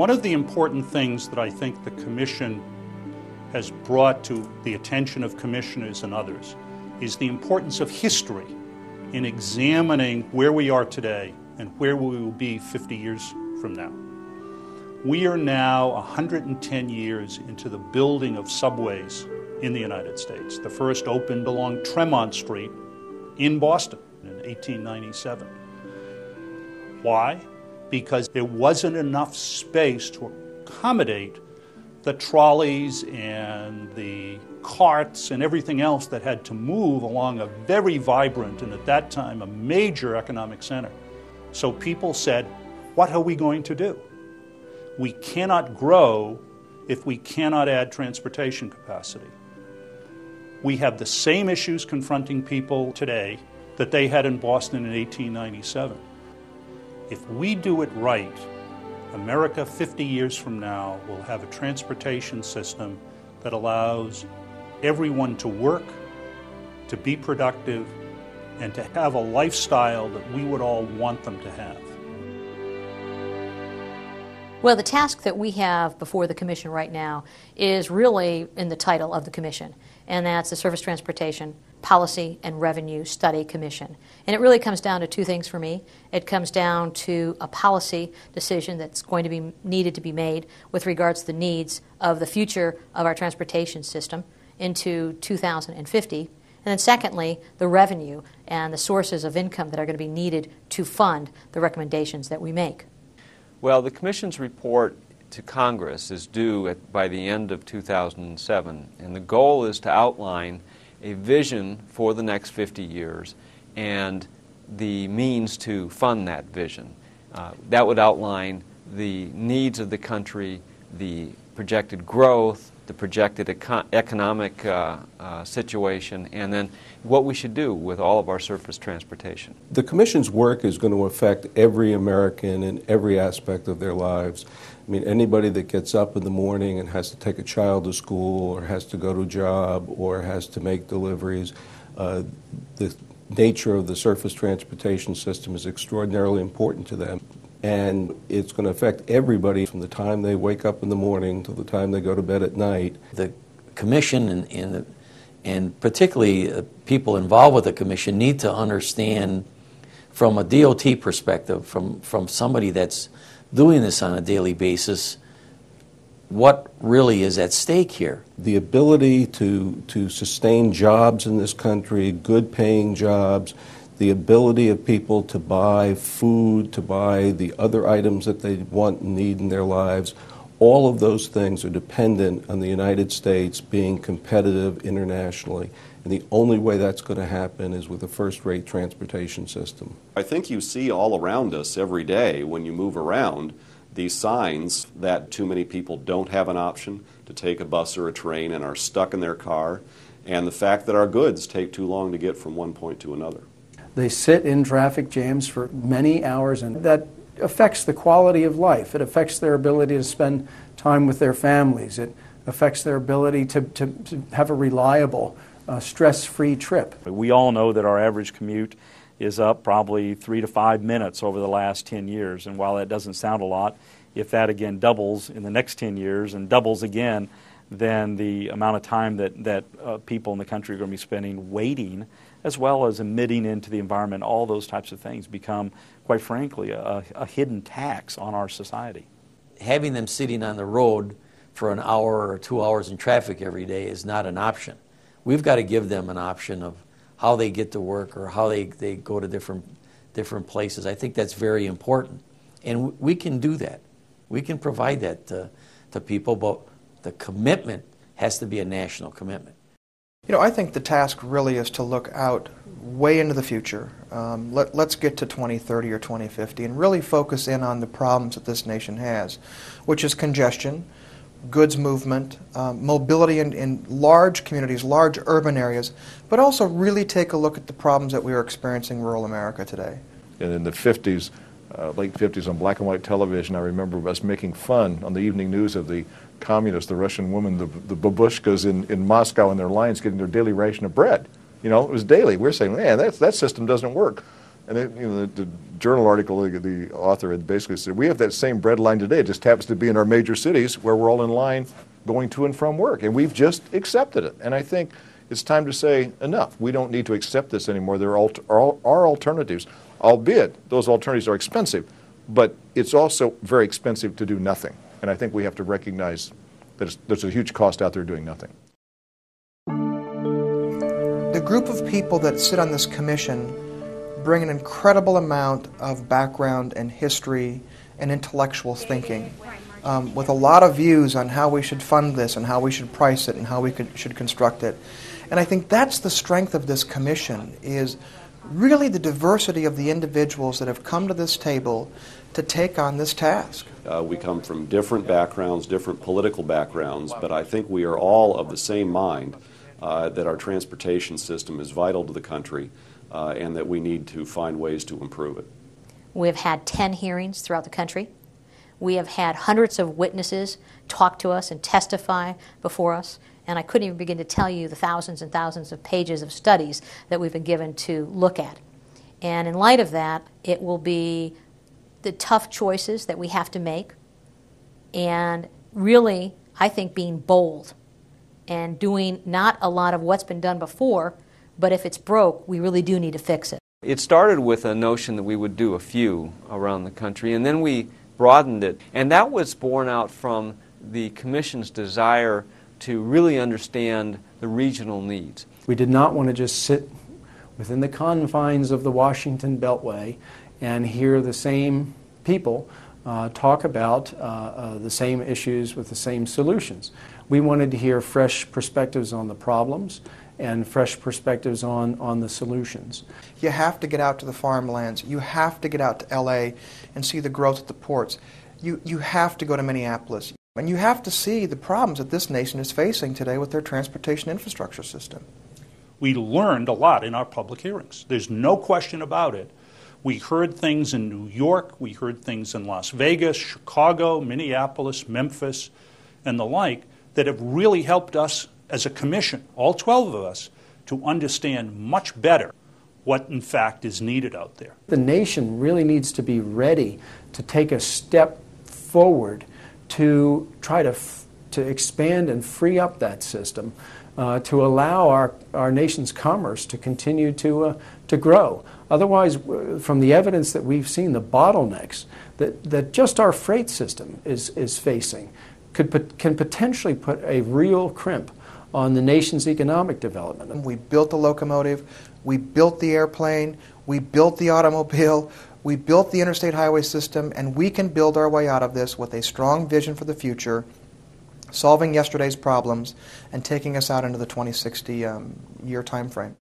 One of the important things that I think the Commission has brought to the attention of commissioners and others is the importance of history in examining where we are today and where we will be 50 years from now. We are now 110 years into the building of subways in the United States. The first opened along Tremont Street in Boston in 1897. Why? Because there wasn't enough space to accommodate the trolleys and the carts and everything else that had to move along a very vibrant and at that time a major economic center. So people said, what are we going to do? We cannot grow if we cannot add transportation capacity. We have the same issues confronting people today that they had in Boston in 1897. If we do it right, America 50 years from now will have a transportation system that allows everyone to work, to be productive, and to have a lifestyle that we would all want them to have. Well, the task that we have before the Commission right now is really in the title of the Commission, and that's the Surface Transportation Policy and Revenue Study Commission. And it really comes down to two things for me. It comes down to a policy decision that's going to be needed to be made with regards to the needs of the future of our transportation system into 2050. And then secondly, the revenue and the sources of income that are going to be needed to fund the recommendations that we make. Well, the Commission's report to Congress is due by the end of 2007, and the goal is to outline a vision for the next 50 years and the means to fund that vision. That would outline the needs of the country, the projected growth, the projected economic situation, and then what we should do with all of our surface transportation. The Commission's work is going to affect every American in every aspect of their lives. I mean, anybody that gets up in the morning and has to take a child to school or has to go to a job or has to make deliveries, the nature of the surface transportation system is extraordinarily important to them. And it's going to affect everybody from the time they wake up in the morning to the time they go to bed at night. The Commission and particularly people involved with the Commission need to understand from a DOT perspective, from somebody that's doing this on a daily basis, what really is at stake here. The ability to sustain jobs in this country, good paying jobs, the ability of people to buy food, to buy the other items that they want and need in their lives, all of those things are dependent on the United States being competitive internationally. And the only way that's going to happen is with a first-rate transportation system. I think you see all around us every day when you move around these signs that too many people don't have an option to take a bus or a train and are stuck in their car, and the fact that our goods take too long to get from one point to another. They sit in traffic jams for many hours, and that affects the quality of life. It affects their ability to spend time with their families. It affects their ability to have a reliable, stress-free trip. We all know that our average commute is up probably 3 to 5 minutes over the last 10 years. And while that doesn't sound a lot, if that again doubles in the next 10 years and doubles again, then the amount of time that people in the country are going to be spending waiting, as well as emitting into the environment, all those types of things become, quite frankly, a hidden tax on our society. Having them sitting on the road for an hour or 2 hours in traffic every day is not an option. We've got to give them an option of how they get to work or how they go to different places. I think that's very important. And we can do that. We can provide that to people, but the commitment has to be a national commitment. You know, I think the task really is to look out way into the future. Let's get to 2030 or 2050 and really focus in on the problems that this nation has, which is congestion, goods movement, mobility in large communities, large urban areas, but also really take a look at the problems that we are experiencing in rural America today. And in the 50s, late 50s, on black and white television, I remember us making fun on the evening news of the communists, the Russian women, the babushkas in Moscow in their lines getting their daily ration of bread. You know, it was daily. We're saying, man, that system doesn't work. And the journal article, the author had basically said, we have that same bread line today. It just happens to be in our major cities where we're all in line going to and from work. And we've just accepted it. And I think it's time to say, enough. We don't need to accept this anymore. There are alternatives, albeit those alternatives are expensive. But it's also very expensive to do nothing. And I think we have to recognize that there's a huge cost out there doing nothing. The group of people that sit on this commission bring an incredible amount of background and history and intellectual thinking, with a lot of views on how we should fund this and how we should price it and how we should construct it. And I think that's the strength of this commission, is really the diversity of the individuals that have come to this table to take on this task. We come from different backgrounds, different political backgrounds, but I think we are all of the same mind that our transportation system is vital to the country and that we need to find ways to improve it. We've had 10 hearings throughout the country. We have had hundreds of witnesses talk to us and testify before us. And I couldn't even begin to tell you the thousands and thousands of pages of studies that we've been given to look at. And in light of that, it will be the tough choices that we have to make, and really, I think, being bold and doing not a lot of what's been done before, but if it's broke, we really do need to fix it. It started with a notion that we would do a few around the country, and then we broadened it. And that was born out from the Commission's desire to really understand the regional needs. We did not want to just sit within the confines of the Washington Beltway and hear the same people talk about the same issues with the same solutions. We wanted to hear fresh perspectives on the problems and fresh perspectives on the solutions. You have to get out to the farmlands. You have to get out to LA and see the growth at the ports. You have to go to Minneapolis. And you have to see the problems that this nation is facing today with their transportation infrastructure system. We learned a lot in our public hearings. There's no question about it. We heard things in New York, we heard things in Las Vegas, Chicago, Minneapolis, Memphis, and the like that have really helped us as a commission, all 12 of us, to understand much better what in fact is needed out there. The nation really needs to be ready to take a step forward to try to expand and free up that system to allow our nation's commerce to continue to grow. Otherwise, from the evidence that we've seen, the bottlenecks that just our freight system is facing can potentially put a real crimp on the nation's economic development. We built the locomotive, we built the airplane, we built the automobile, we built the interstate highway system, and we can build our way out of this with a strong vision for the future, solving yesterday's problems, and taking us out into the 2060 year time frame.